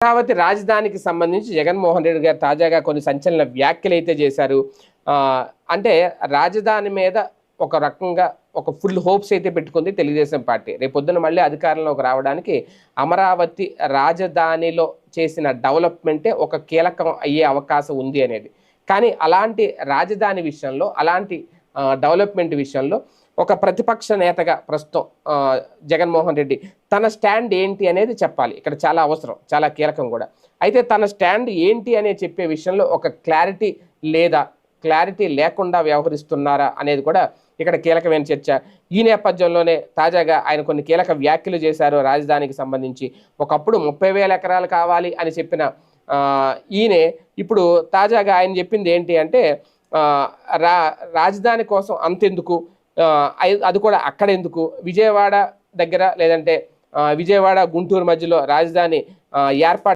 అమరావతి రాజధానికి సంబంధించి జగన్మోహన్ రెడ్డి గారు తాజాగా కొన్ని సంచలన వ్యాఖ్యలు అయితే చేశారు. అంటే రాజధాని మీద ఒక రకంగా ఒక ఫుల్ హోప్స్ అయితే పెట్టుకుంది తెలుగుదేశం పార్టీ. రేపొద్దున మళ్ళీ అధికారంలోకి రావడానికి అమరావతి రాజధానిలో చేసిన డెవలప్మెంటే ఒక కీలకం అయ్యే అవకాశం ఉంది అనేది. కానీ అలాంటి రాజధాని విషయంలో, అలాంటి డెవలప్మెంట్ విషయంలో ఒక ప్రతిపక్ష నేతగా ప్రస్తుతం జగన్మోహన్ రెడ్డి తన స్టాండ్ ఏంటి అనేది చెప్పాలి. ఇక్కడ చాలా అవసరం, చాలా కీలకం కూడా. అయితే తన స్టాండ్ ఏంటి అనే చెప్పే విషయంలో ఒక క్లారిటీ లేదా క్లారిటీ లేకుండా వ్యవహరిస్తున్నారా అనేది కూడా ఇక్కడ కీలకమైన చర్చ. ఈ నేపథ్యంలోనే తాజాగా ఆయన కొన్ని కీలక వ్యాఖ్యలు చేశారు రాజధానికి సంబంధించి. ఒకప్పుడు 30,000 ఎకరాలు కావాలి అని చెప్పిన ఈయనే ఇప్పుడు తాజాగా ఆయన చెప్పింది ఏంటి అంటే రాజధాని కోసం అంతెందుకు, అది కూడా అక్కడెందుకు, విజయవాడ దగ్గర లేదంటే విజయవాడ గుంటూరు మధ్యలో రాజధాని ఏర్పాటు